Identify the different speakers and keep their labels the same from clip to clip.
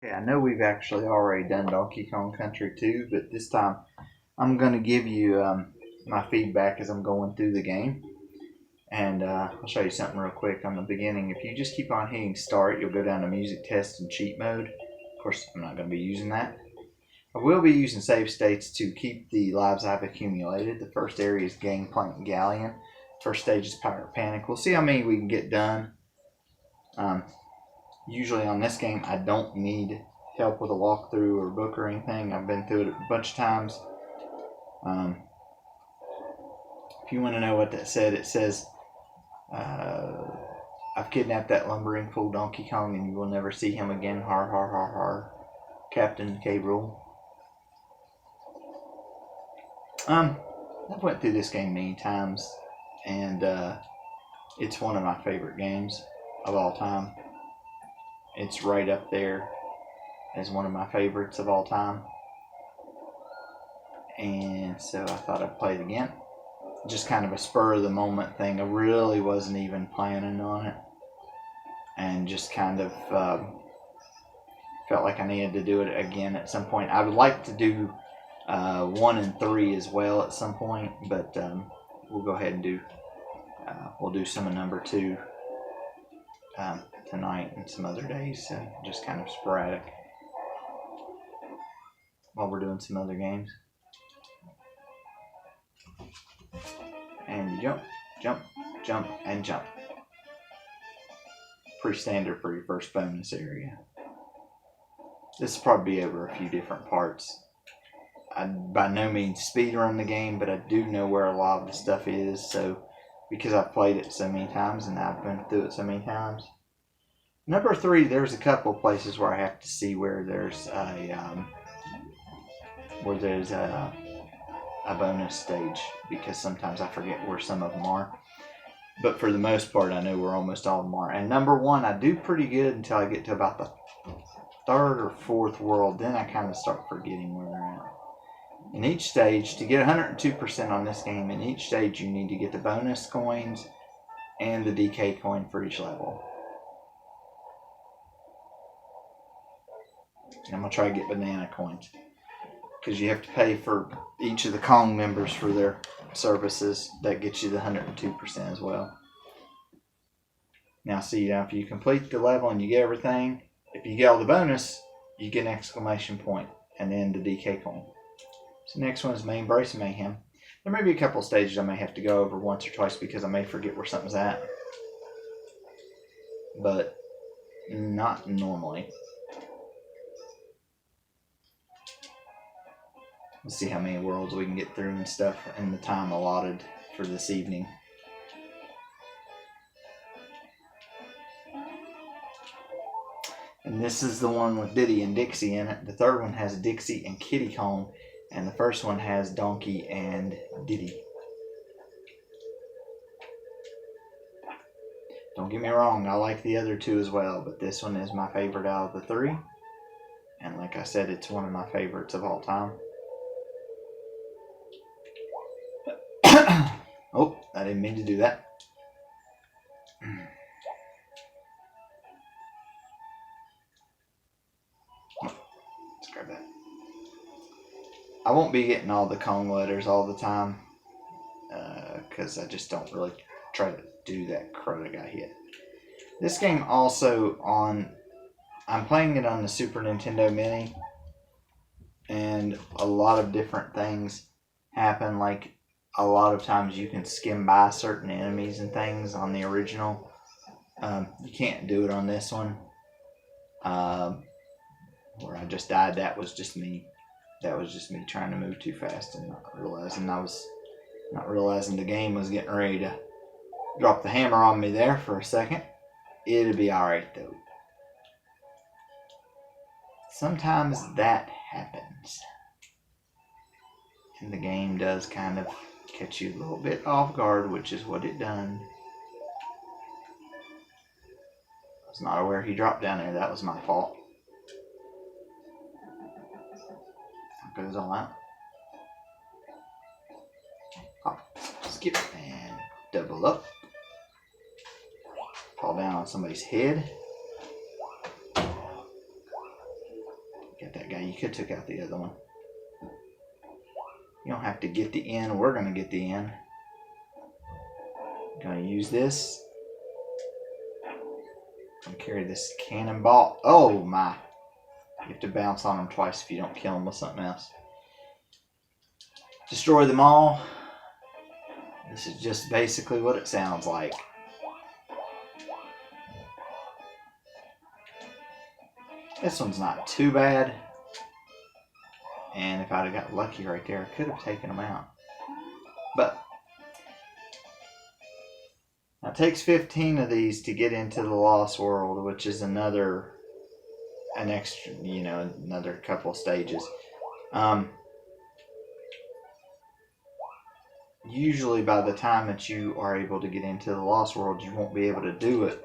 Speaker 1: Okay, I know we've actually already done Donkey Kong Country 2, but this time I'm going to give you my feedback as I'm going through the game. And I'll show you something real quick on the beginning. If you just keep on hitting start, you'll go down to music test and cheat mode. Of course, I'm not going to be using that. I will be using save states to keep the lives I've accumulated. The first area is Gangplank Galleon. First stage is Pirate Panic. We'll see how many we can get done. Um, Usually on this game, I don't need help with a walkthrough or book or anything. I've been through it a bunch of times. Um, if you want to know what that said, it says, I've kidnapped that lumbering fool Donkey Kong and you will never see him again. Har har har har. Captain K. Rool. I've went through this game many times and it's one of my favorite games of all time. It's right up there as one of my favorites of all time. And so I thought I'd play it again. Just kind of a spur of the moment thing. I really wasn't even planning on it. And just kind of felt like I needed to do it again at some point. I would like to do 1 and 3 as well at some point, but we'll go ahead and do, we'll do some of number 2 tonight and some other days, just kind of sporadic while we're doing some other games. And you jump, jump, jump, and jump. Pretty standard for your first bonus area. This will probably be over a few different parts. I by no means speedrun the game, but I do know where a lot of the stuff is, so because I've played it so many times and I've been through it so many times. Number 3, there's a couple places where I have to see where there's a bonus stage, because sometimes I forget where some of them are. But for the most part, I know where almost all of them are. And number 1, I do pretty good until I get to about the 3rd or 4th world. Then I kind of start forgetting where they're at. In each stage, to get 102% on this game, in each stage you need to get the bonus coins and the DK coin for each level. And I'm going to try to get banana coins, because you have to pay for each of the Kong members for their services. That gets you the 102% as well. Now see, if you complete the level and you get everything, if you get all the bonus, you get an exclamation point and then the DK coin. So next one is Main Brace Mayhem. There may be a couple of stages I may have to go over once or twice because I may forget where something's at. But not normally. Let's see how many worlds we can get through and stuff in the time allotted for this evening. And this is the one with Diddy and Dixie in it. The third one has Dixie and Kiddy Kong. And the first one has Donkey and Diddy. Don't get me wrong, I like the other 2 as well, but this one is my favorite out of the 3. And like I said, it's one of my favorites of all time. Oh, I didn't mean to do that. Let's grab that. I won't be getting all the Kong letters all the time, because I just don't really try to do that crud I got hit. This game also I'm playing it on the Super Nintendo Mini, and a lot of different things happen. Like, a lot of times you can skim by certain enemies and things on the original. You can't do it on this one. Where I just died, that was just me. That was just me trying to move too fast and not realizing the game was getting ready to drop the hammer on me there for a second. It'll be alright though. Sometimes that happens. And the game does kind of catch you a little bit off guard, which is what it done. I was not aware he dropped down there. That was my fault. That goes all out. Hop, skip, and double up. Fall down on somebody's head. that guy. You could took out the other one. You don't have to get the end. We're going to get the end. Going to use this. I'm going to carry this cannonball. Oh my. You have to bounce on them twice if you don't kill them with something else. Destroy them all. This is just basically what it sounds like. This one's not too bad. And if I'd have got lucky right there, I could have taken them out. But now it takes 15 of these to get into the Lost World, which is another couple stages. Usually by the time that you are able to get into the Lost World, you won't be able to do it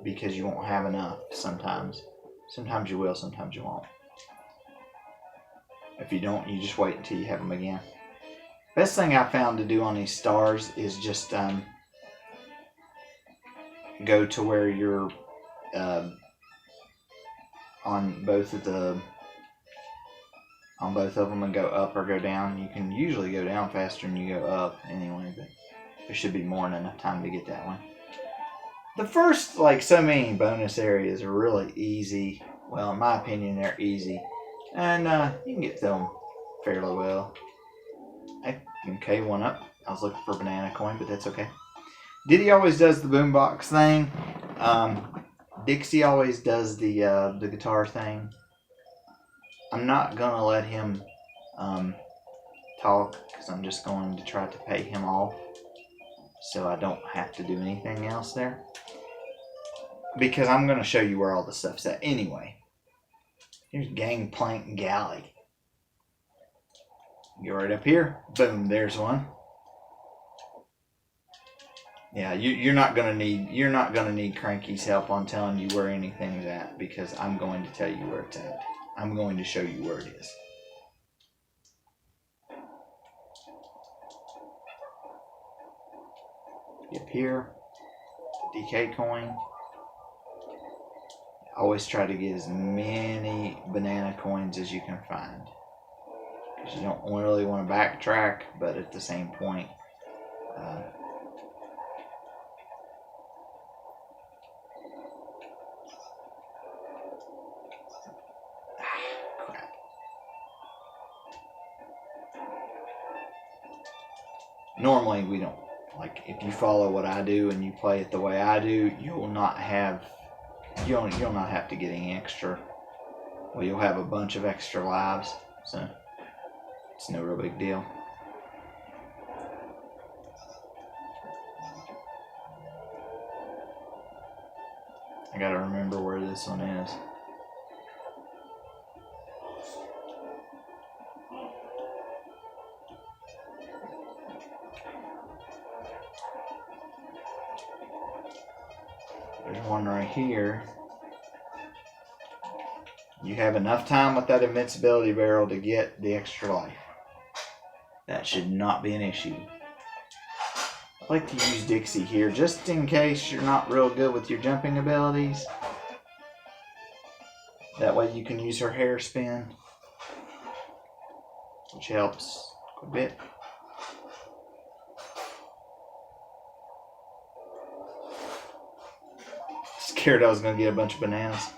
Speaker 1: because you won't have enough sometimes. Sometimes you will, sometimes you won't. If you don't, you just wait until you have them again. Best thing I found to do on these stars is just go to where you're on both of them and go up or go down. You can usually go down faster than you go up anyway, but there should be more than enough time to get that one. The first, so many bonus areas are really easy. Well, in my opinion, they're easy. And you can get through them fairly well. Okay, one up. I was looking for a banana coin, but that's okay. Diddy always does the boombox thing. Dixie always does the guitar thing. I'm not going to let him talk because I'm just going to try to pay him off so I don't have to do anything else there. Because I'm going to show you where all the stuff's at anyway. Here's Gangplank Galley. Go right up here. Boom, there's one. Yeah, you're not gonna need Cranky's help on telling you where anything's at because I'm going to tell you where it's at. I'm going to show you where it is. Up here, the DK coin. Always try to get as many banana coins as you can find. Because you don't really want to backtrack, but at the same point, crap. Normally we don't, if you follow what I do and you play it the way I do, you'll not have to get any extra. Well, you'll have a bunch of extra lives, so it's no real big deal. I gotta remember where this one is. There's one right here. You have enough time with that invincibility barrel to get the extra life. That should not be an issue. I like to use Dixie here just in case you're not real good with your jumping abilities. That way you can use her hair spin, which helps a bit. Scared I was going to get a bunch of bananas.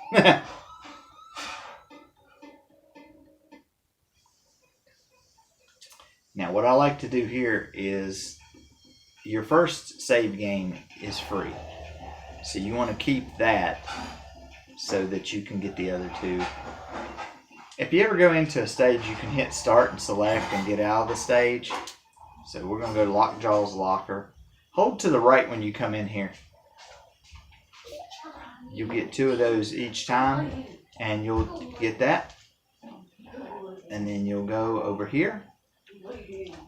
Speaker 1: Now, what I like to do here is your first save game is free. So you want to keep that so that you can get the other two. If you ever go into a stage, you can hit start and select and get out of the stage. So we're going to go to Lockjaw's Locker. Hold to the right when you come in here. You'll get 2 of those each time, and you'll get that. And then you'll go over here,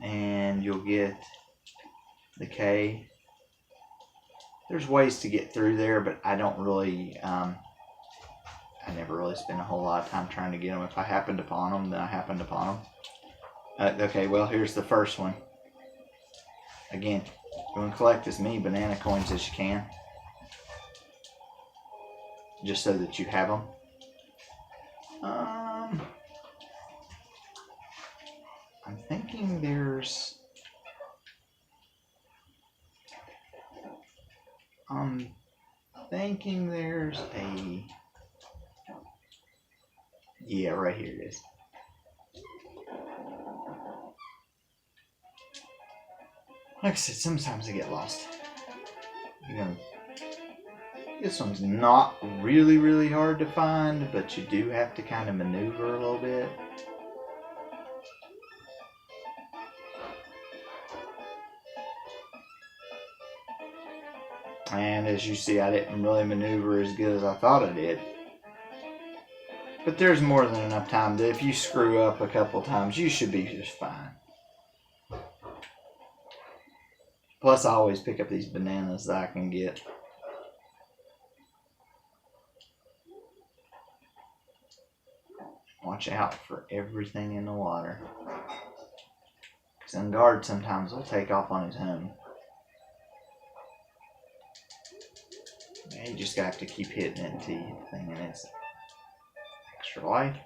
Speaker 1: and you'll get the K. There's ways to get through there, but I don't really, I never really spend a whole lot of time trying to get them. If I happened upon them, then I happened upon them. Okay, well, here's the first one. Again, you want to collect as many banana coins as you can, just so that you have them. thinking there's a, yeah, right here it is. Like I said, sometimes I get lost. This one's not really hard to find, but you do have to kind of maneuver a little bit. And as you see, I didn't really maneuver as good as I thought I did. But there's more than enough time that if you screw up a couple times, you should be just fine. Plus, I always pick up these bananas that I can get. Watch out for everything in the water. Because Unguard sometimes will take off on his own. You just have to keep hitting it until you think it's extra life.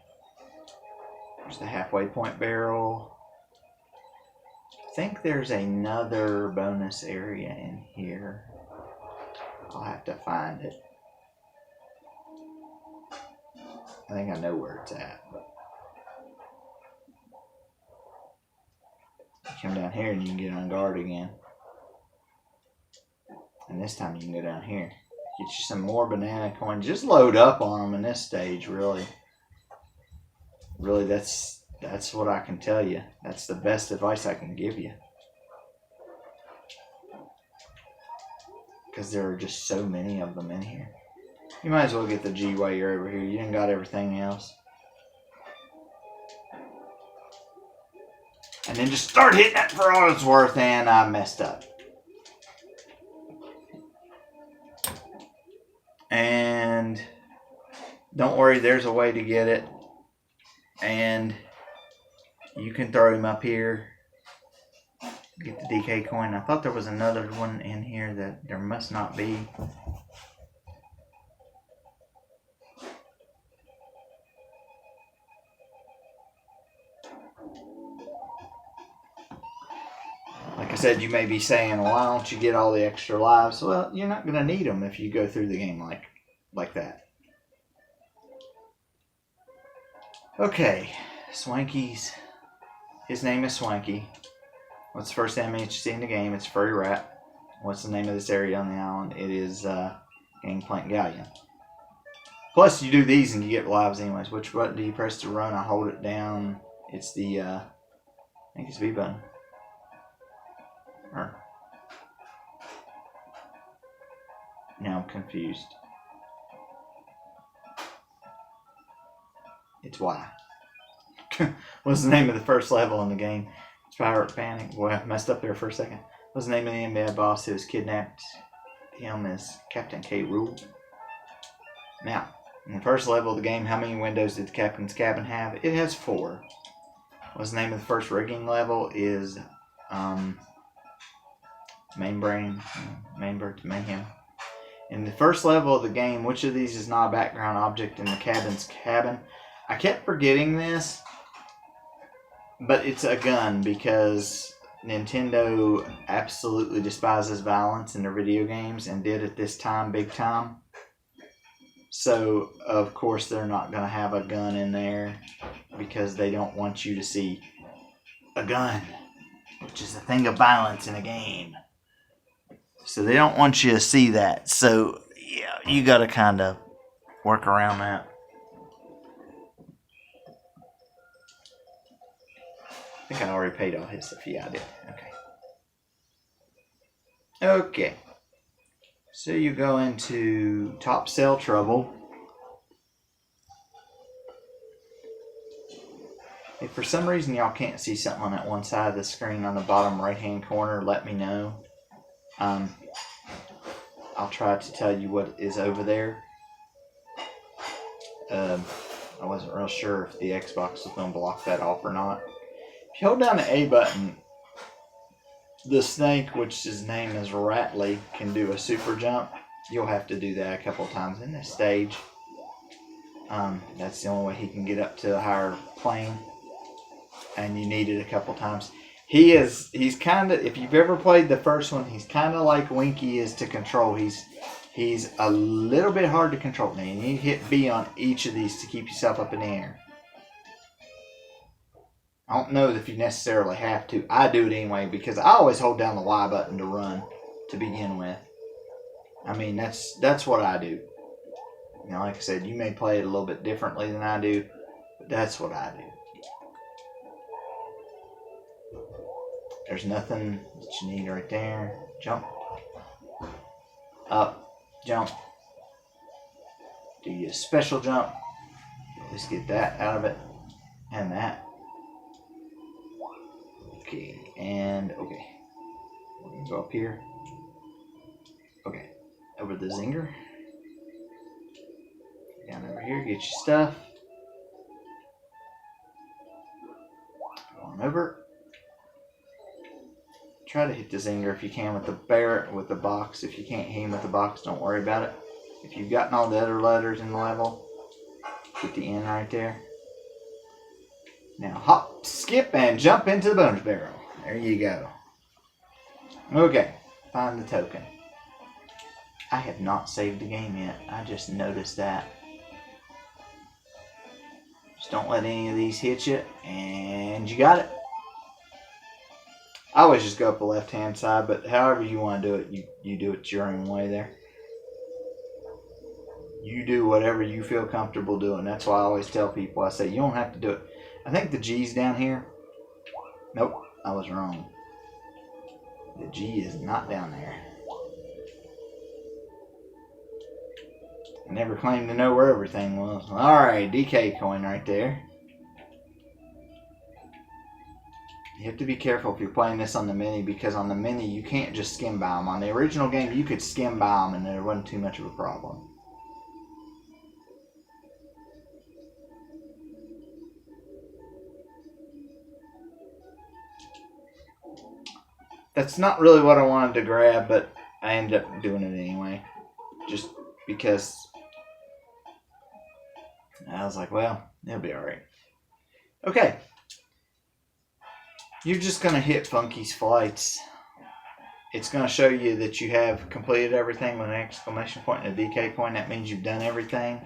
Speaker 1: There's the halfway point barrel. I think there's another bonus area in here. I'll have to find it. I think I know where it's at. You come down here and you can get on guard again. And this time you can go down here. Get you some more banana coins. Just load up on them in this stage, really. Really, that's what I can tell you. That's the best advice I can give you. Because there are just so many of them in here. You might as well get the G while you're over here. You ain't got everything else. And then just start hitting it for all it's worth, and I messed up. And don't worry, there's a way to get it. And you can throw him up here. Get the DK coin. I thought there was another one in here that there must not be. Like I said, you may be saying, well, why don't you get all the extra lives? Well, you're not going to need them if you go through the game like that. Okay, Swanky's. His name is Swanky. What's the first enemy that you see in the game? It's Furry Rat. What's the name of this area on the island? It is Gangplank Galleon. Plus, you do these and you get lives anyways. Which button do you press to run? I hold it down. It's the, I think it's B button. Now I'm confused. It's Y. What's the name of the first level in the game? It's Pirate Panic. Boy, I messed up there for a second. What's the name of the bad boss who was kidnapped? Him is Captain K. Rool. Now, in the first level of the game, how many windows did the captain's cabin have? It has 4. What's the name of the first rigging level? Is Mainbrain to Mayhem. In the first level of the game, which of these is not a background object in the captain's cabin? I kept forgetting this, but it's a gun because Nintendo absolutely despises violence in their video games and did at this time big time. So, of course, they're not going to have a gun in there because they don't want you to see a gun, which is a thing of violence in a game. So they don't want you to see that. So, yeah, you got to kind of work around that. I think I already paid all his stuff. Yeah, I did. Okay. So you go into Top Cell Trouble. If for some reason y'all can't see something on that one side of the screen on the bottom right hand corner, let me know. I'll try to tell you what is over there. I wasn't real sure if the Xbox was going to block that off or not. If you hold down the A button, the snake, which his name is Ratley, can do a super jump. You'll have to do that a couple times in this stage. That's the only way he can get up to a higher plane. and you need it a couple times. He's kind of, if you've ever played the first one, he's kind of like Winky is to control. He's a little bit hard to control. Now you need to hit B on each of these to keep yourself up in the air. I don't know if you necessarily have to. I do it anyway because I always hold down the Y button to run to begin with. I mean, that's what I do. You know, like I said, you may play it a little bit differently than I do, but that's what I do. There's nothing that you need right there. Jump. Up. Jump. Do you a special jump. Let's get that out of it. And that. Okay. And okay. We're going to go up here. Okay. Over the zinger. Down over here. Get your stuff. Go on over. Try to hit the zinger if you can with the box. If you can't hit him with the box, don't worry about it. If you've gotten all the other letters in the level, get the N right there. Now hop, skip, and jump into the bonus barrel. There you go. Okay, find the token. I have not saved the game yet. I just noticed that. Just don't let any of these hit you, and you got it. I always just go up the left-hand side, but however you want to do it, you do it your own way there. You do whatever you feel comfortable doing. That's why I always tell people, I say, you don't have to do it. I think the G's down here. Nope, I was wrong. The G is not down there. I never claimed to know where everything was. Alright, DK coin right there. You have to be careful if you're playing this on the mini, because on the mini you can't just skim by them. On the original game you could skim by them and there wasn't too much of a problem. That's not really what I wanted to grab, but I ended up doing it anyway. Just because I was like, well, it'll be alright. Okay. You're just going to hit Funky's Flights. It's going to show you that you have completed everything with an exclamation point and a DK coin. That means you've done everything.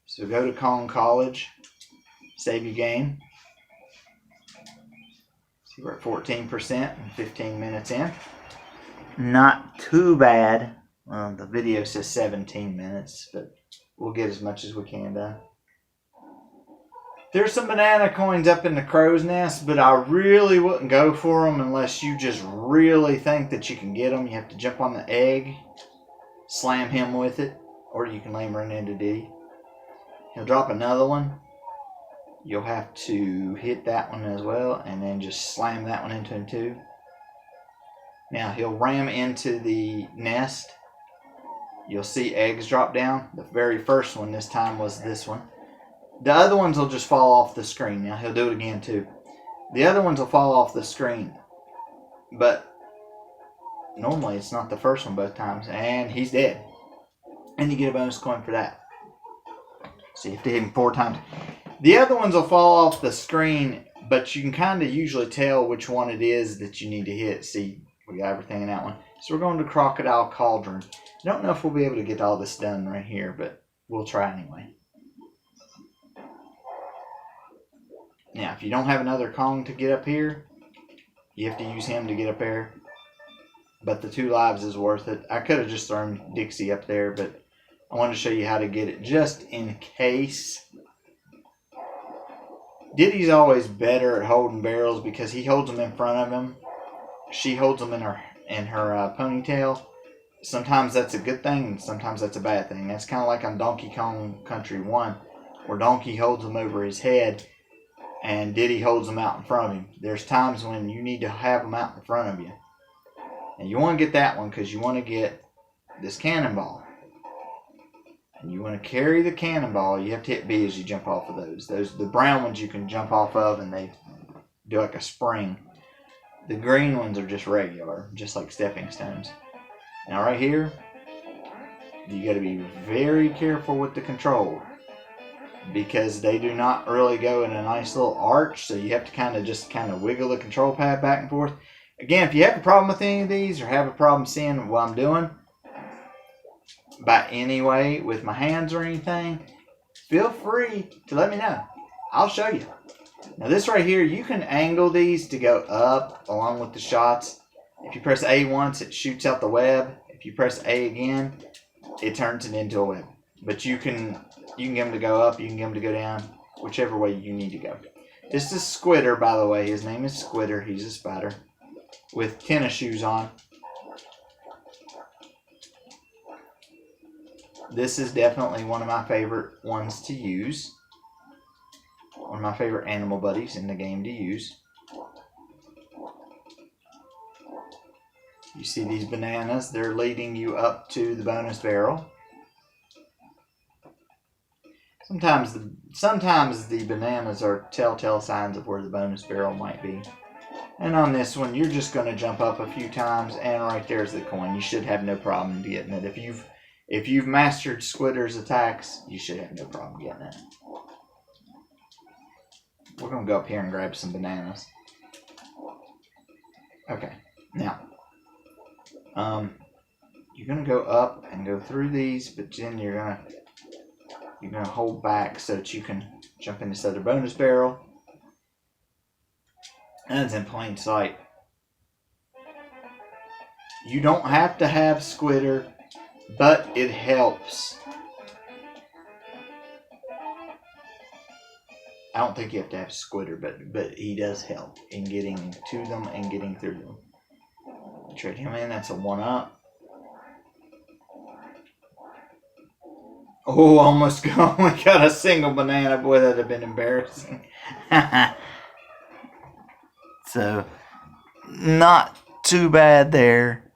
Speaker 1: So go to Kong College. Save your game. See, we're at 14% and 15 minutes in. Not too bad. Well, the video says 17 minutes, but we'll get as much as we can done. There's some banana coins up in the crow's nest, but I really wouldn't go for them unless you just really think that you can get them. You have to jump on the egg, slam him with it, or you can lay him right into D. He'll drop another one. You'll have to hit that one as well, and then just slam that one into him too. Now he'll ram into the nest. You'll see eggs drop down. The very first one this time was this one. The other ones will just fall off the screen. Now he'll do it again too. The other ones will fall off the screen. But normally it's not the first one both times. And he's dead. And you get a bonus coin for that. So you have to hit him 4 times. The other ones will fall off the screen, but you can kind of usually tell which one it is that you need to hit. See, we got everything in that one. So we're going to Crocodile Cauldron. I don't know if we'll be able to get all this done right here, but we'll try anyway. Now, if you don't have another Kong to get up here, you have to use him to get up there. But the 2 lives is worth it. I could have just thrown Dixie up there, but I wanted to show you how to get it just in case. Diddy's always better at holding barrels because he holds them in front of him. She holds them in her ponytail. Sometimes that's a good thing, and sometimes that's a bad thing. That's kind of like on Donkey Kong Country 1, where Donkey holds them over his head, and Diddy holds them out in front of him. There's times when you need to have them out in front of you. And you want to get that one because you want to get this cannonball. And you want to carry the cannonball. You have to hit B as you jump off of those. The brown ones you can jump off of and they do like a spring. The green ones are just regular, just like stepping stones. Now right here, you got to be very careful with the control. because they do not really go in a nice little arch, so you have to just wiggle the control pad back and forth. Again, if you have a problem with any of these or have a problem seeing what I'm doing by any way with my hands or anything, feel free to let me know. I'll show you. Now this right here, you can angle these to go up along with the shots. If you press A once, it shoots out the web. If you press A again, it turns it into a web. But you can get them to go up, you can get them to go down, whichever way you need to go. This is Squitter, by the way. His name is Squitter. He's a spider with tennis shoes on. This is definitely one of my favorite ones to use. One of my favorite animal buddies in the game to use. You see these bananas, they're leading you up to the bonus barrel. Sometimes the bananas are telltale signs of where the bonus barrel might be. And on this one, you're just going to jump up a few times, and right there's the coin. You should have no problem getting it. If you've mastered Squitter's attacks, you should have no problem getting it. We're going to go up here and grab some bananas. Okay, now, you're going to go up and go through these, but then you're going to hold back so that you can jump in this other bonus barrel. And it's in plain sight. You don't have to have Squitter, but it helps. I don't think you have to have Squitter, but he does help in getting to them and getting through them. Trade him in, that's a 1-up. Oh, almost only got a single banana. Boy, that'd have been embarrassing. So, not too bad there.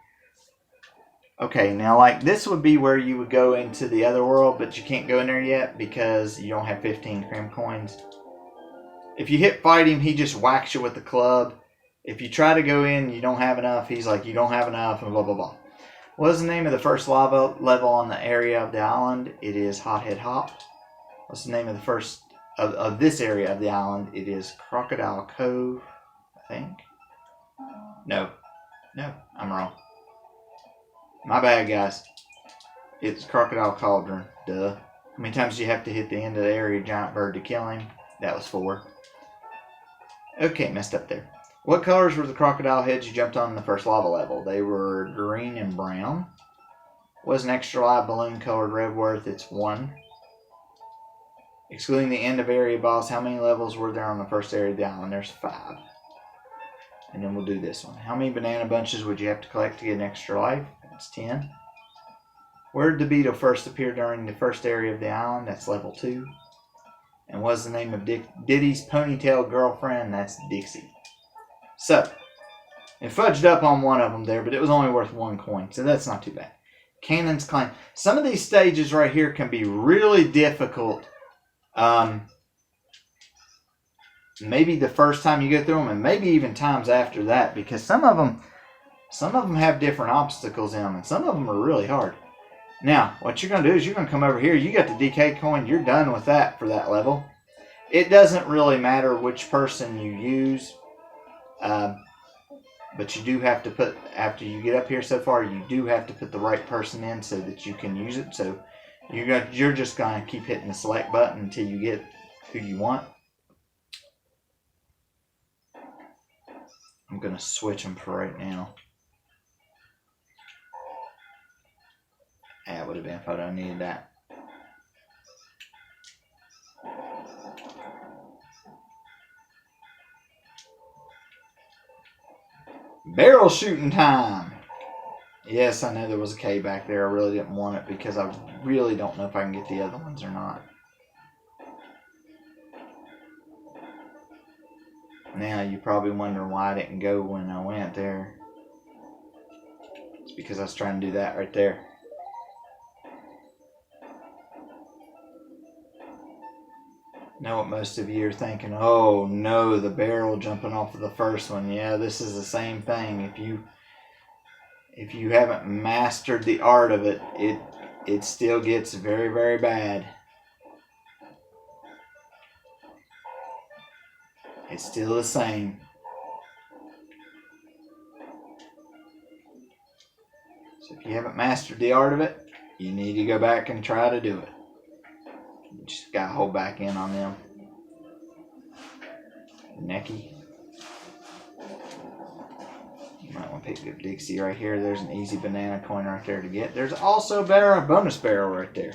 Speaker 1: Okay, now like this would be where you would go into the other world, but you can't go in there yet because you don't have 15 crim coins. If you hit fight him, he just whacks you with the club. If you try to go in, you don't have enough. He's like, you don't have enough, and blah, blah, blah. What is the name of the first lava level on the area of the island? It is Hothead Hop. What's the name of the first of this area of the island? It is Crocodile Cove, I think. No, I'm wrong. My bad, guys. It's Crocodile Cauldron. Duh. How many times do you have to hit the end of the area giant bird to kill him? That was 4. Okay, messed up there. What colors were the crocodile heads you jumped on in the first lava level? They were green and brown. Was an extra live balloon colored red worth? It's 1. Excluding the end of area boss, how many levels were there on the first area of the island? There's 5. And then we'll do this one. How many banana bunches would you have to collect to get an extra life? That's 10. Where did the beetle first appear during the first area of the island? That's level 2. And what's the name of Diddy's ponytail girlfriend? That's Dixie. So, it fudged up on one of them there, but it was only worth 1 coin, so that's not too bad. Cannon's Claim. Some of these stages right here can be really difficult. Maybe the first time you go through them, and maybe even times after that, because some of them have different obstacles in them, and some of them are really hard. Now, what you're going to do is you're going to come over here. You got the DK coin. You're done with that for that level. It doesn't really matter which person you use. But you do have to put, after you get up here so far, you do have to put the right person in so that you can use it. So you're just going to keep hitting the select button until you get who you want. I'm going to switch them for right now. That would have been if I needed that. Barrel shooting time. Yes, I know there was a K back there. I really didn't want it because I really don't know if I can get the other ones or not. Now you're probably wondering why I didn't go when I went there. It's because I was trying to do that right there. Know what most of you are thinking, oh no, the barrel jumping off of the first one. Yeah, this is the same thing. If you haven't mastered the art of it, it still gets very, very bad. It's still the same. So if you haven't mastered the art of it, you need to go back and try to do it. You just gotta hold back in on them. Necky. You might want to pick up Dixie right here. There's an easy banana coin right there to get. There's also a bonus barrel right there.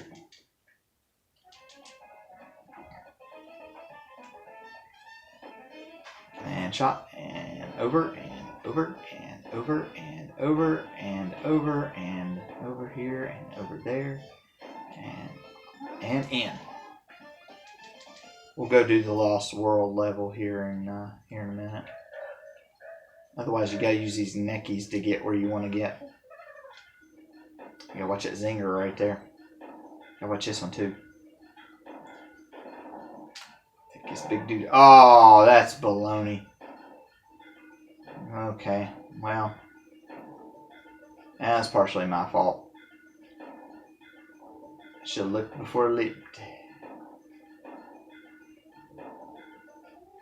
Speaker 1: And shot, and over, and over, and over, and over, and over, and over here, and over there, and in. We'll go do the Lost World level here in a minute. Otherwise, you gotta use these neckies to get where you want to get. You gotta watch that zinger right there. Gotta watch this one too. Take this big dude. Oh, that's baloney. Okay, well, that's partially my fault. I should have looked before I leaped.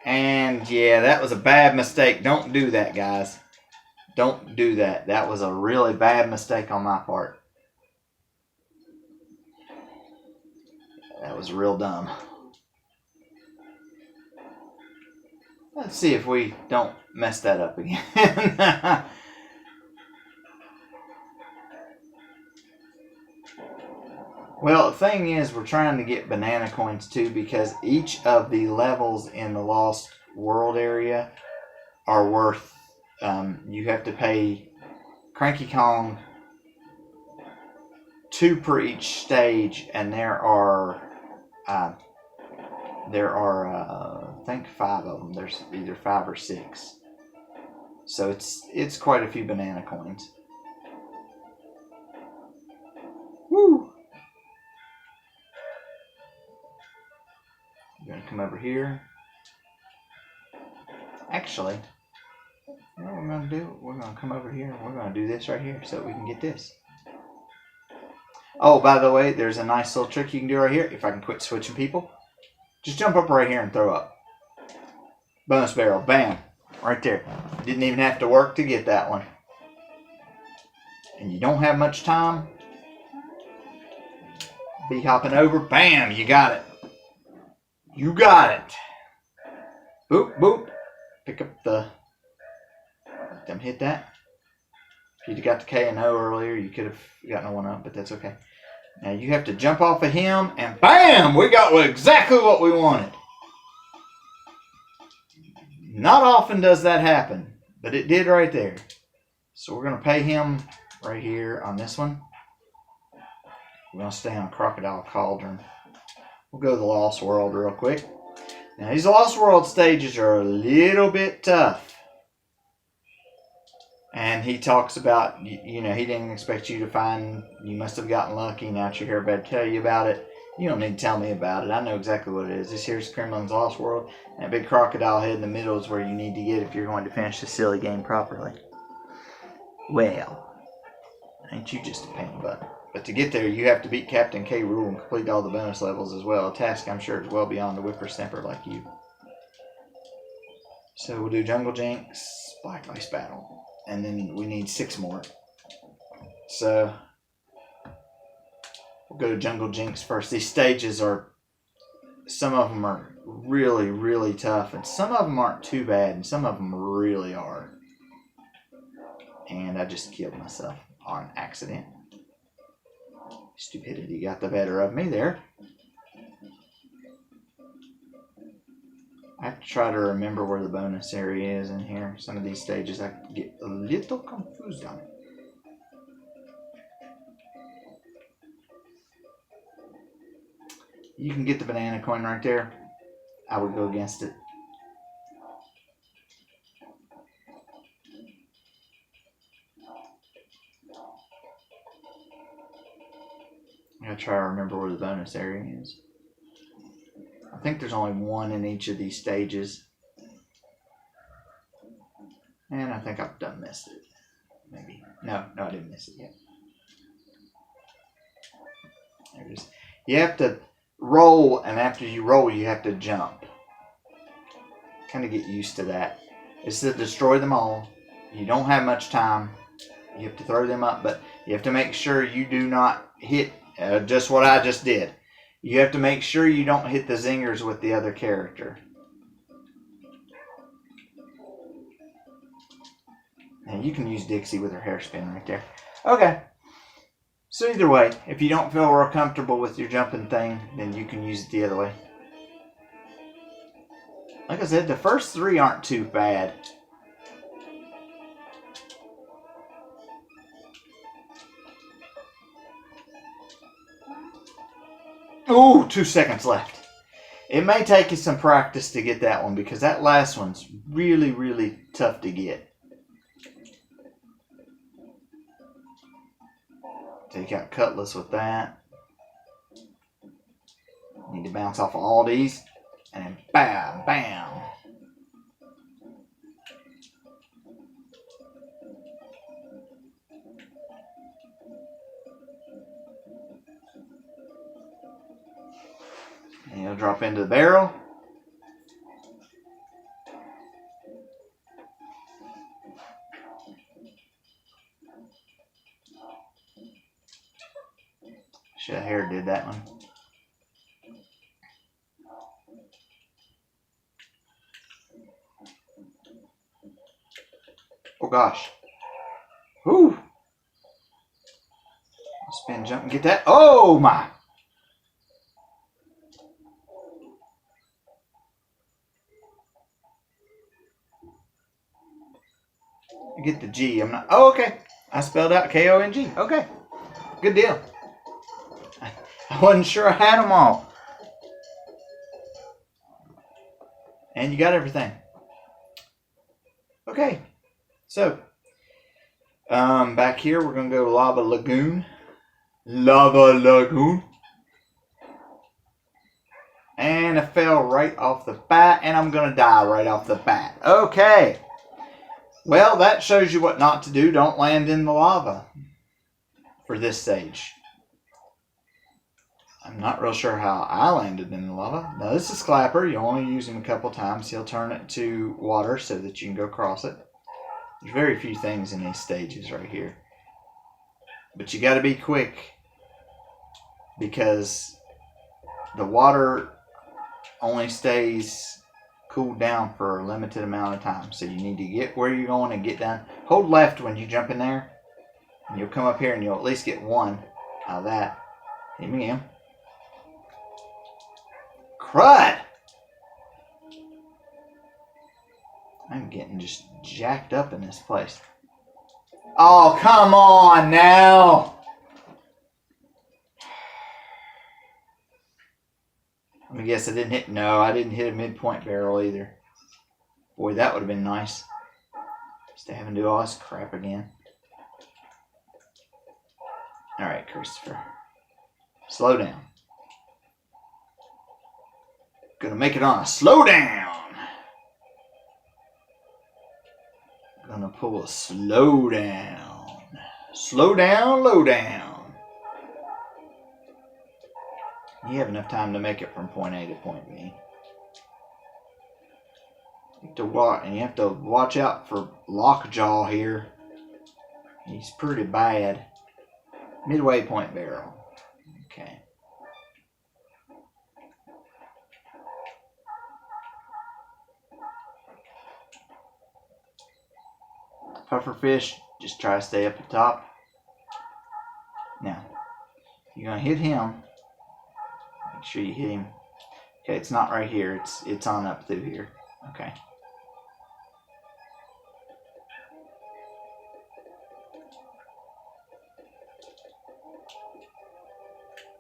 Speaker 1: And yeah, that was a bad mistake. Don't do that, guys. Don't do that. That was a really bad mistake on my part. That was real dumb. Let's see if we don't mess that up again. Well, the thing is, we're trying to get banana coins too, because each of the levels in the Lost World area are worth, you have to pay Cranky Kong 2 per each stage, and there are I think 5 of them. There's either 5 or 6. So it's quite a few banana coins. Woo! You're gonna come over here. Actually, you know what we're gonna do? We're gonna come over here and we're gonna do this right here so we can get this. Oh, by the way, there's a nice little trick you can do right here. If I can quit switching people, just jump up right here and throw up. Bonus barrel, bam, right there. Didn't even have to work to get that one. And you don't have much time. Be hopping over, bam, you got it. You got it. Boop, boop. Pick up the... Let them hit that. If you'd got the K and O earlier, you could have gotten one up, but that's okay. Now you have to jump off of him, and bam! We got exactly what we wanted. Not often does that happen, but it did right there. So we're going to pay him right here on this one. We're going to stay on Crocodile Cauldron. We'll go to the Lost World real quick. Now, these Lost World stages are a little bit tough. And he talks about, you know, he didn't expect you to find, you must have gotten lucky. Now that you're here, I better tell you about it. You don't need to tell me about it. I know exactly what it is. This here's Kremlin's Lost World. That big crocodile head in the middle is where you need to get if you're going to finish the silly game properly. Well, ain't you just a pain in the butt. But to get there, you have to beat Captain K. Rool and complete all the bonus levels as well. A task I'm sure is well beyond the whippersnapper like you. So we'll do Jungle Jinx, Black Ice Battle. And then we need 6 more. So we'll go to Jungle Jinx first. These stages are, some of them are really, really tough. And some of them aren't too bad. And some of them really are. And I just killed myself on accident. Stupidity got the better of me there. I have to try to remember where the bonus area is in here. Some of these stages I get a little confused on. You can get the banana coin right there. I would go against it. I gotta try to remember where the bonus area is. I think there's only 1 in each of these stages. And I think I've done missed it. Maybe. No, I didn't miss it yet. There it is. You have to roll, and after you roll, you have to jump. kind of get used to that. It's to destroy them all. You don't have much time. You have to throw them up, but you have to make sure you do not hit just what I just did. You have to make sure you don't hit the zingers with the other character. And you can use Dixie with her hairspin right there. Okay. So either way, if you don't feel real comfortable with your jumping thing, then you can use it the other way. Like I said, the first 3 aren't too bad. Ooh, 2 seconds left. It may take you some practice to get that one because that last one's really, really tough to get. Take out Cutlass with that. Need to bounce off of all these. And then bam, bam. And you'll drop into the barrel. Should have hair did that one. Oh gosh. Whew. Spin, jump, and get that. Oh my. Get the G. I'm not. Oh, okay. I spelled out K-O-N-G. Okay. Good deal. I wasn't sure I had them all. And you got everything. Okay. So, back here we're going to go Lava Lagoon. Lava Lagoon. And I fell right off the bat, and I'm going to die right off the bat. Okay. Well, that shows you what not to do. Don't land in the lava for this stage. I'm not real sure how I landed in the lava. Now, this is Clapper. You only use him a couple times. He'll turn it to water so that you can go across it. There's very few things in these stages right here. But you got to be quick because the water only stays cooled down for a limited amount of time. So you need to get where you're going and get down. Hold left when you jump in there. And you'll come up here and you'll at least get one out of that. Hit me in. Crud! I'm getting just jacked up in this place. Oh, come on now! Let me guess I didn't hit... No, I didn't hit a midpoint barrel either. Boy, that would have been nice. Just to have him do all this crap again. Alright, Christopher. Slow down. Gonna make it on a slow down. Gonna pull a slow down. Slow down, low down. You have enough time to make it from point A to point B. You have to watch out for Lockjaw here. He's pretty bad. Midway point barrel. Okay. Pufferfish, just try to stay up at the top. Now, you're gonna hit him. Make sure you hit him. Okay, it's not right here. It's on up through here. Okay.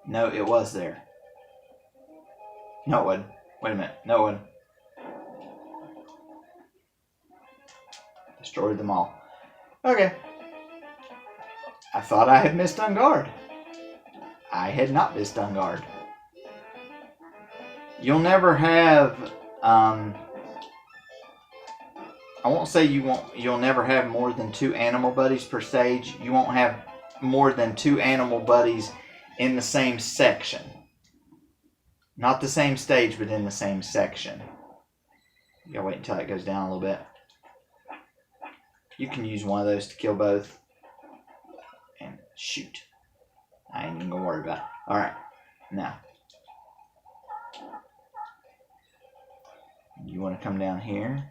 Speaker 1: No, it was there. No, it wasn't. Wait a minute. No, it wasn't. Destroyed them all. Okay. I thought I had missed on guard. I had not missed on guard. You'll never have, I won't say you'll never have more than 2 animal buddies per stage. You won't have more than 2 animal buddies in the same section. Not the same stage, but in the same section. You gotta wait until it goes down a little bit. You can use one of those to kill both. And shoot. I ain't even gonna worry about it. Alright, now. You want to come down here.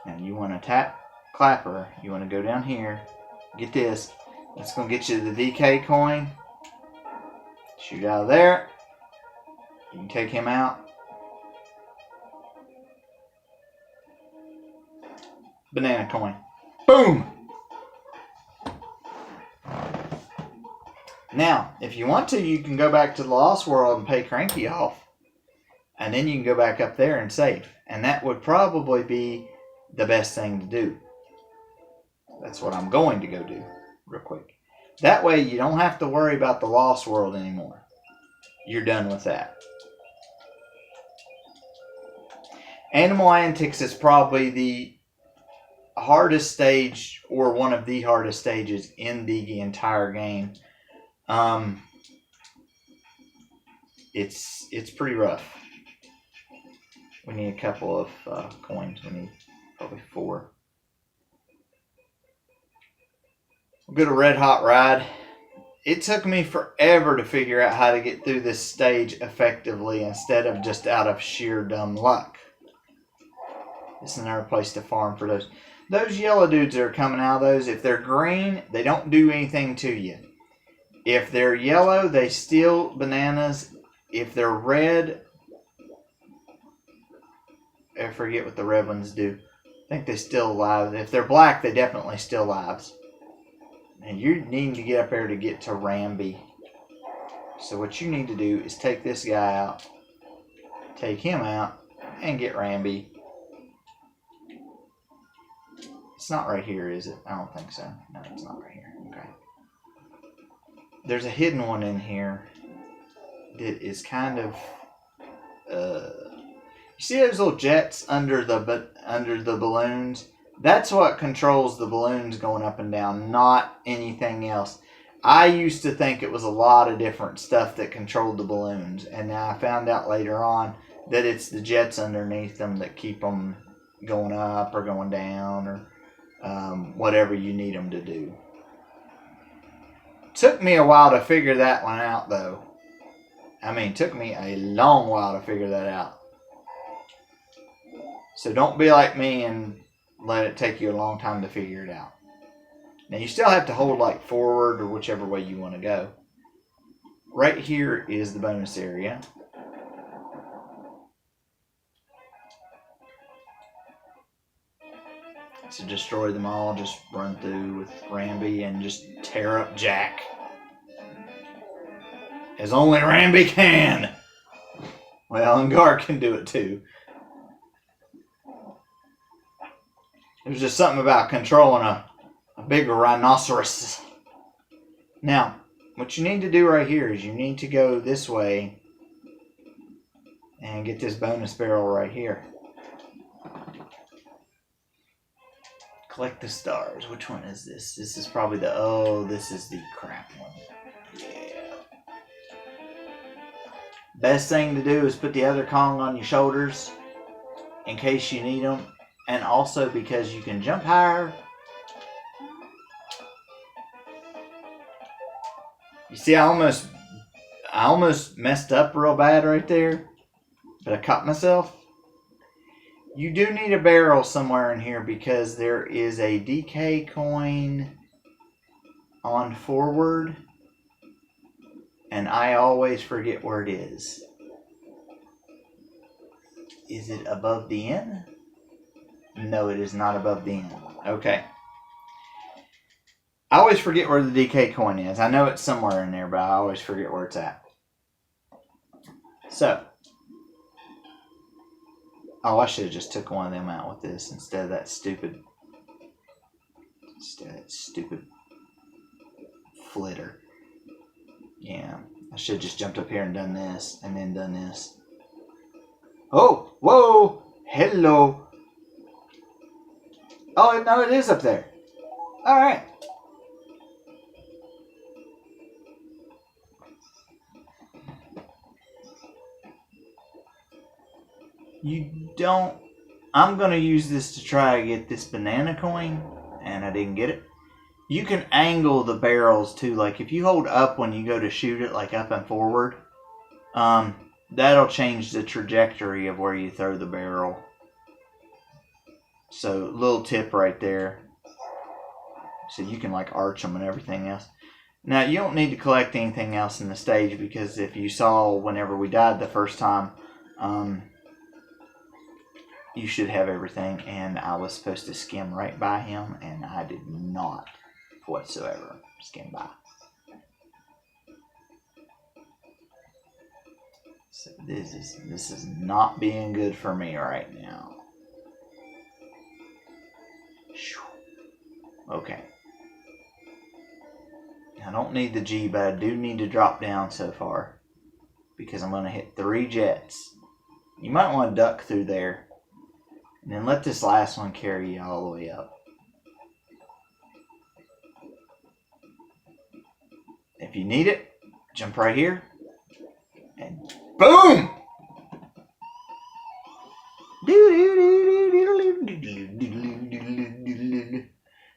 Speaker 1: And you want to tap Clapper. You want to go down here. Get this. It's going to get you the DK coin. Shoot out of there. You can take him out. Banana coin. Boom! Now, if you want to, you can go back to the Lost World and pay Cranky off. And then you can go back up there and save. And that would probably be the best thing to do. That's what I'm going to go do real quick. That way you don't have to worry about the Lost World anymore. You're done with that. Animal Antics is probably the hardest stage, or one of the hardest stages in the entire game. It's pretty rough. We need a couple of coins. We need probably 4. We'll go to Red Hot Ride. It took me forever to figure out how to get through this stage effectively instead of just out of sheer dumb luck. This is another place to farm for those. Those yellow dudes that are coming out of those, if they're green, they don't do anything to you. If they're yellow, they steal bananas. If they're red, I forget what the red ones do. I think they steal lives. If they're black, they definitely steal lives. And you need to get up there to get to Rambi. So what you need to do is take this guy out, take him out, and get Rambi. It's not right here, is it? I don't think so. No, it's not right here. Okay. There's a hidden one in here that is kind of... you see those little jets under the balloons? That's what controls the balloons going up and down, not anything else. I used to think it was a lot of different stuff that controlled the balloons, and now I found out later on that it's the jets underneath them that keep them going up or going down, or whatever you need them to do. Took me a while to figure that one out, though. I mean, it took me a long while to figure that out. So don't be like me and let it take you a long time to figure it out. Now you still have to hold like forward or whichever way you want to go. Right here is the bonus area. To destroy them all, just run through with Rambi and just tear up Jack. As only Rambi can. Well, and Gar can do it too. There's just something about controlling a bigger rhinoceros. Now, what you need to do right here is you need to go this way and get this bonus barrel right here. Collect the stars. Which one is this? This is probably this is the crap one. Yeah. Best thing to do is put the other Kong on your shoulders in case you need them. And also because you can jump higher. You see, I almost messed up real bad right there. But I caught myself. You do need a barrel somewhere in here because there is a DK coin on forward. And I always forget where it is. Is it above the N? No, it is not above the N. Okay. I always forget where the DK coin is. I know it's somewhere in there, but I always forget where it's at. So. Oh, I should have just took one of them out with this instead of that stupid flitter. Yeah. I should have just jumped up here and done this and then done this. Oh, whoa, hello. Oh, no, it is up there. All right. You don't. I'm gonna use this to try to get this banana coin, and I didn't get it. You can angle the barrels too. Like if you hold up when you go to shoot it, like up and forward, that'll change the trajectory of where you throw the barrel. So little tip right there. So you can like arch them and everything else. Now you don't need to collect anything else in the stage, because if you saw whenever we died the first time, you should have everything, and I was supposed to skim right by him, and I did not whatsoever skim by. So this is not being good for me right now. Okay. I don't need the G, but I do need to drop down so far, because I'm going to hit 3 jets. You might want to duck through there, and then let this last one carry you all the way up. If you need it, jump right here, and boom!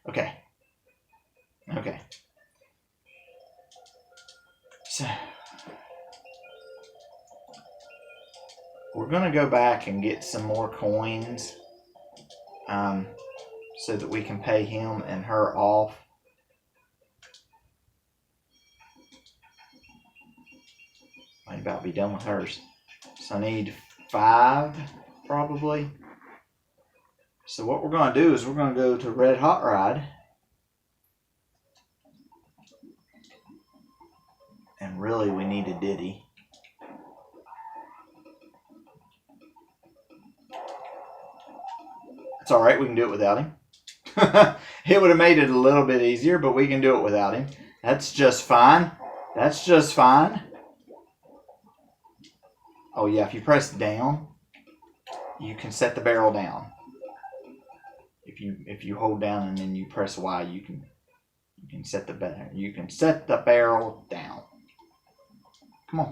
Speaker 1: Okay. Okay. So we're going to go back and get some more coins, so that we can pay him and her off. Might about be done with hers. So I need 5 probably. So what we're going to do is we're going to go to Red Hot Ride. And really we need a Diddy. It's alright, we can do it without him. It would have made it a little bit easier, but we can do it without him. That's just fine. That's just fine. Oh yeah, if you press down, you can set the barrel down. If you hold down and then you press Y, you can set the barrel down. Come on.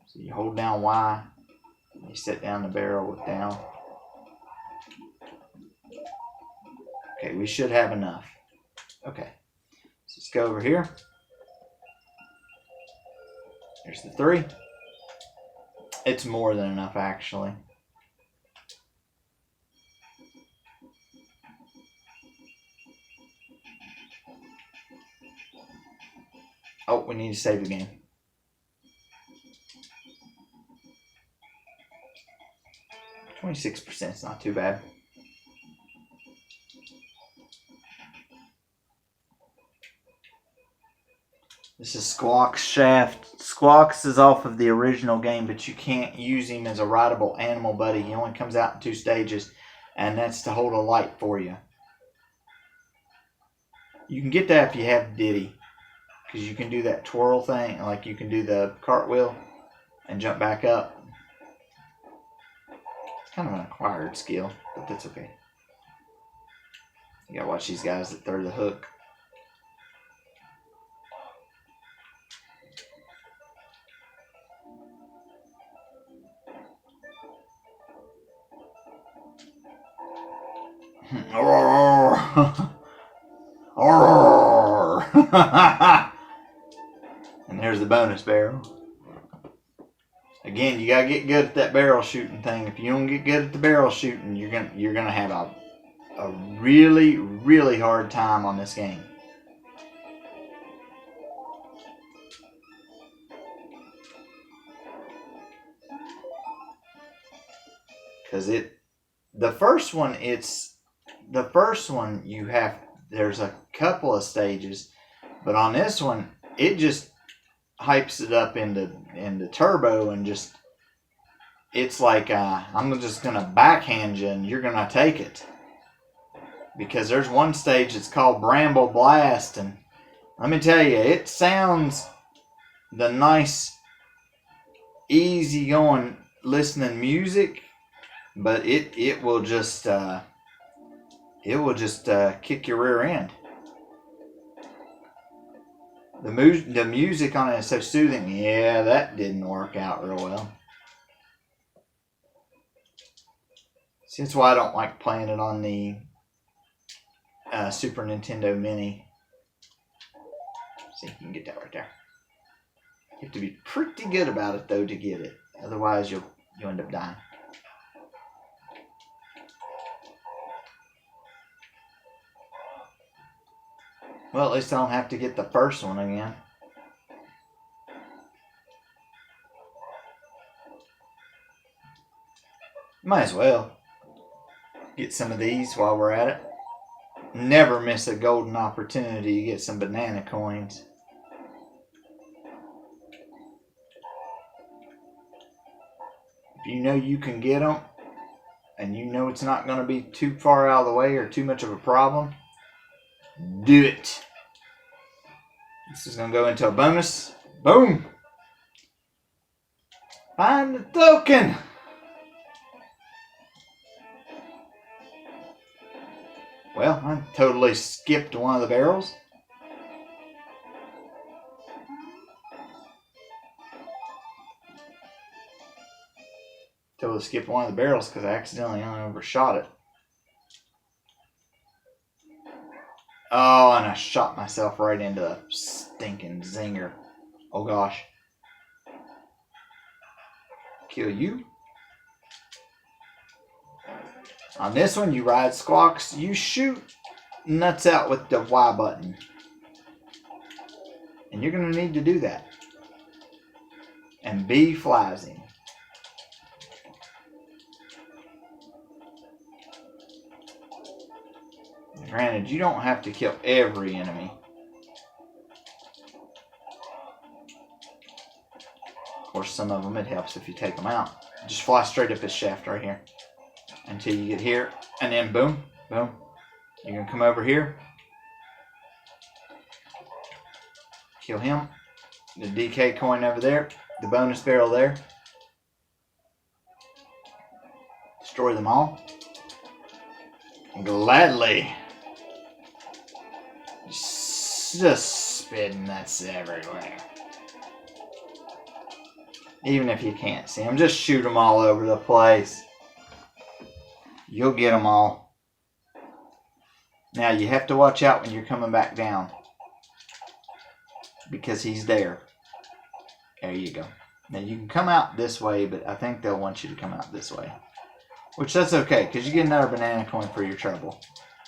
Speaker 1: So you hold down Y, you set down the barrel with down. Okay, we should have enough. Okay, so let's go over here. Here's the 3. It's more than enough, actually. Oh, we need to save the game. %. It's not too bad. This is Squawk's shaft. Squawks is off of the original game, but you can't use him as a rideable animal buddy. He only comes out in 2 stages, and that's to hold a light for you. You can get that if you have Diddy, because you can do that twirl thing, like you can do the cartwheel and jump back up. It's kind of an acquired skill, but that's okay. You gotta watch these guys that throw the hook. And there's the bonus barrel. Again, you gotta get good at that barrel shooting thing. If you don't get good at the barrel shooting, you're gonna have a really, really hard time on this game. Because the first one there's a couple of stages, but on this one it just hypes it up into turbo, and just it's like I'm just gonna backhand you and you're gonna take it, because there's one stage that's called Bramble Blast, and let me tell you, it sounds the nice easy going listening music, but it will just kick your rear end. The music on it is so soothing. Yeah, that didn't work out real well. See, that's why I don't like playing it on the Super Nintendo Mini. See if you can get that right there. You have to be pretty good about it though to get it. Otherwise, you'll end up dying. Well, at least I don't have to get the first one again. Might as well get some of these while we're at it. Never miss a golden opportunity to get some banana coins. If you know you can get them, and you know it's not going to be too far out of the way or too much of a problem, do it. This is going to go into a bonus. Boom! Find the token! Well, I totally skipped one of the barrels. Totally skipped one of the barrels because I accidentally overshot it. Oh, and I shot myself right into the stinking zinger. Oh gosh. Kill you. On this one, you ride squawks. You shoot nuts out with the Y button. And you're going to need to do that. And B flies him. Granted, you don't have to kill every enemy. Of course, some of them it helps if you take them out. Just fly straight up his shaft right here. Until you get here. And then boom, boom. You're going to come over here. Kill him. The DK coin over there. The bonus barrel there. Destroy them all. Gladly. Just spitting nuts everywhere. Even if you can't see them, just shoot them all over the place. You'll get them all. Now you have to watch out when you're coming back down. Because he's there. There you go. Now you can come out this way, but I think they'll want you to come out this way. Which that's okay, because you get another banana coin for your trouble.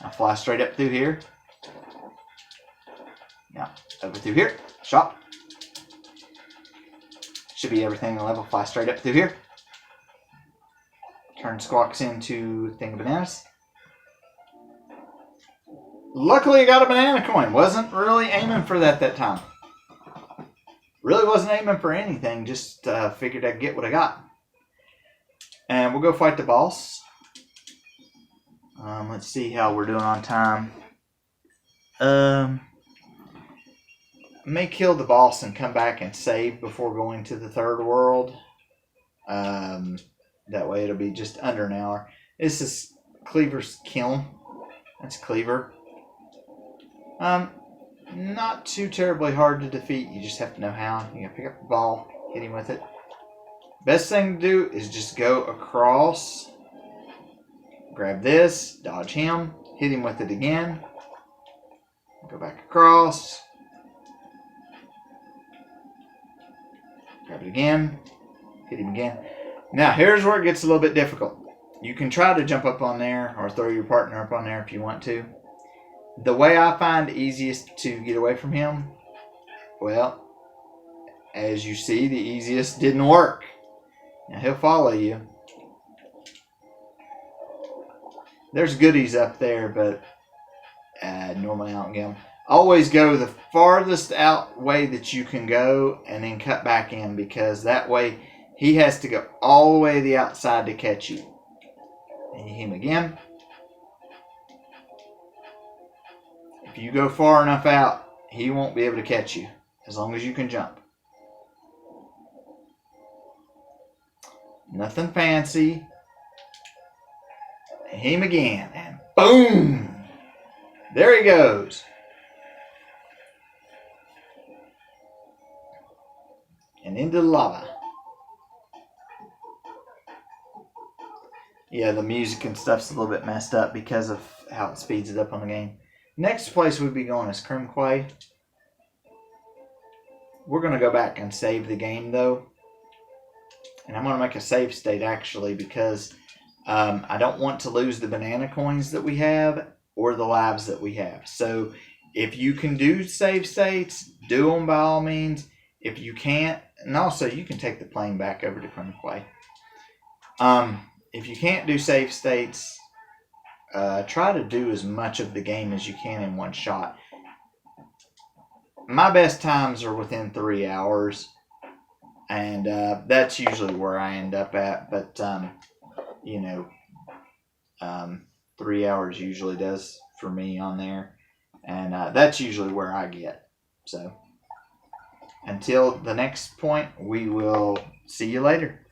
Speaker 1: Now fly straight up through here. Now, over through here. Shot. Should be everything in the level. Fly straight up through here. Turn squawks into thing of bananas. Luckily I got a banana coin. Wasn't really aiming for that time. Really wasn't aiming for anything. Just figured I'd get what I got. And we'll go fight the boss. Let's see how we're doing on time. May kill the boss and come back and save before going to the third world. That way it'll be just under an hour. This is Cleaver's Kiln. That's Cleaver. Not too terribly hard to defeat. You just have to know how. You gotta pick up the ball, hit him with it. Best thing to do is just go across. Grab this, dodge him, hit him with it again. Go back across. Grab it again, hit him again. Now here's where it gets a little bit difficult. You can try to jump up on there or throw your partner up on there if you want to. The way I find easiest to get away from him, well, as you see, the easiest didn't work. Now he'll follow you. There's goodies up there, but normally I don't get them. Always go the farthest out way that you can go and then cut back in, because that way he has to go all the way to the outside to catch you. And you hit him again. If you go far enough out, he won't be able to catch you as long as you can jump. Nothing fancy. Hit him again, and boom! There he goes. and into the lava. Yeah, the music and stuff's a little bit messed up because of how it speeds it up on the game. Next place we'd be going is Crimquay. We're going to go back and save the game, though. And I'm going to make a save state, actually, because I don't want to lose the banana coins that we have or the lives that we have. So if you can do save states, do them by all means. If you can't, and also you can take the plane back over to Crimquay. If you can't do save states, try to do as much of the game as you can in one shot. My best times are within 3 hours, and that's usually where I end up at. But 3 hours usually does for me on there, and that's usually where I get. So until the next point, we will see you later.